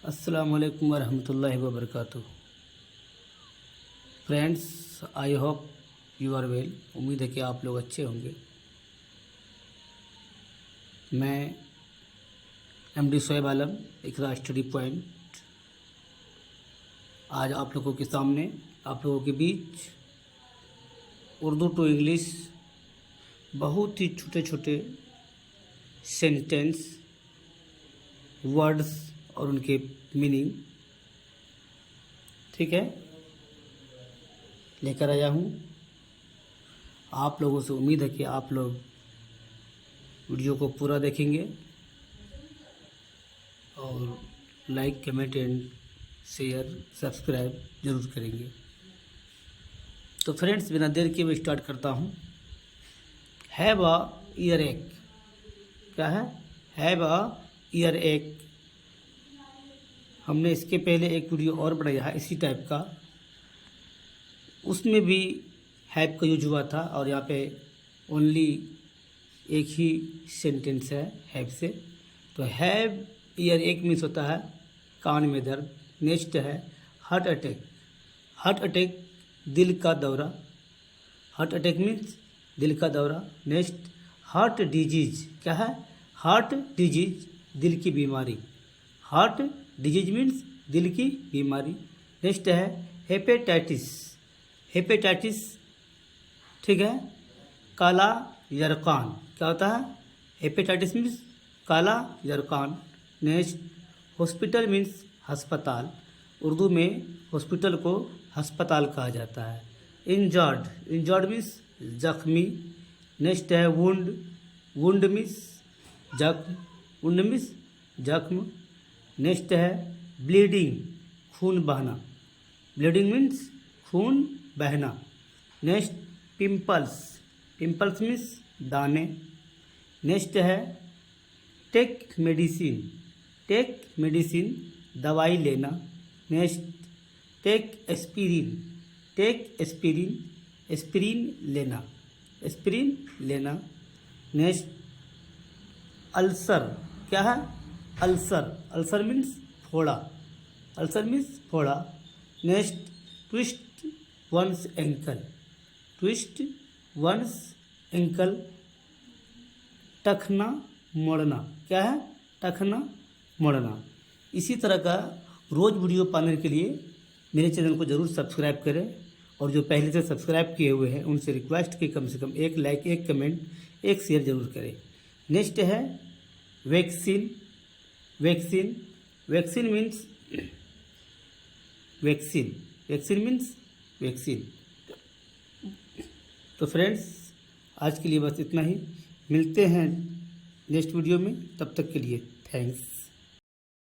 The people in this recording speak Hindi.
अस्सलामुअलैकुम वरहमतुल्लाहि वबरकातुहू। Friends, I hope you are well. उम्मीद है कि आप लोग अच्छे होंगे। मैं MD Shoaib Alam, Iqra study point, आज आप लोगों के सामने, आप लोगों के बीच उर्दू टू इंग्लिश बहुत ही छोटे छोटे सेंटेंस, वर्ड्स और उनके मीनिंग, ठीक है, लेकर आया हूँ। आप लोगों से उम्मीद है कि आप लोग वीडियो को पूरा देखेंगे और like, comment and share, subscribe ज़रूर करेंगे। तो फ्रेंड्स, बिना देर के मैं स्टार्ट करता हूँ। हैव अ ईयर एक। क्या है? हैव अ ईयर एक। हमने इसके पहले एक वीडियो और बनाया है इसी टाइप का, उसमें भी हैव का यूज हुआ था और यहाँ पे ओनली एक ही सेंटेंस है हैव से। तो हैव ईयर एक मीन्स होता है कान में दर्द। नेक्स्ट है हार्ट अटैक। हार्ट अटैक दिल का दौरा। हार्ट अटैक मीन्स दिल का दौरा। Next heart disease. क्या है? हार्ट डिजीज, दिल की बीमारी। हार्ट डिजीज मीन्स दिल की बीमारी। नेक्स्ट है हेपेटाइटिस। हेपेटाइटिस, ठीक है, काला यरकान। क्या होता है? हेपेटाइटिस मीन्स काला यरकान। नेक्स्ट हॉस्पिटल मीन्स अस्पताल। उर्दू में हॉस्पिटल को अस्पताल कहा जाता है। इंजर्ड। इंजर्ड मीन्स जख्मी। नेक्स्ट है वुंड। वुंड मीन्स जख्म। वुंड मीन्स जख्म। नेक्स्ट है ब्लीडिंग, खून बहना। ब्लीडिंग मीन्स खून बहना। Next pimples. पिंपल्स मीन्स दाने। नेक्स्ट है टेक मेडिसिन। टेक मेडिसिन, दवाई लेना। Next take aspirin. Take aspirin, aspirin लेना। एस्पिरिन लेना। Next ulcer. क्या है? अल्सर। अल्सर मीन्स फोड़ा। अल्सर मीन्स फोड़ा। Next twist one's ankle. Twist one's ankle, टखना मोड़ना। क्या है? टखना मोड़ना। इसी तरह का रोज़ वीडियो पाने के लिए मेरे चैनल को ज़रूर सब्सक्राइब करें और जो पहले से सब्सक्राइब किए हुए हैं उनसे रिक्वेस्ट कि कम से कम एक लाइक, एक कमेंट, एक शेयर ज़रूर करें। नेक्स्ट है vaccine. Vaccine. Vaccine means vaccine. Vaccine means vaccine. तो फ्रेंड्स, आज के लिए बस इतना ही। मिलते हैं नेक्स्ट वीडियो में। तब तक के लिए थैंक्स।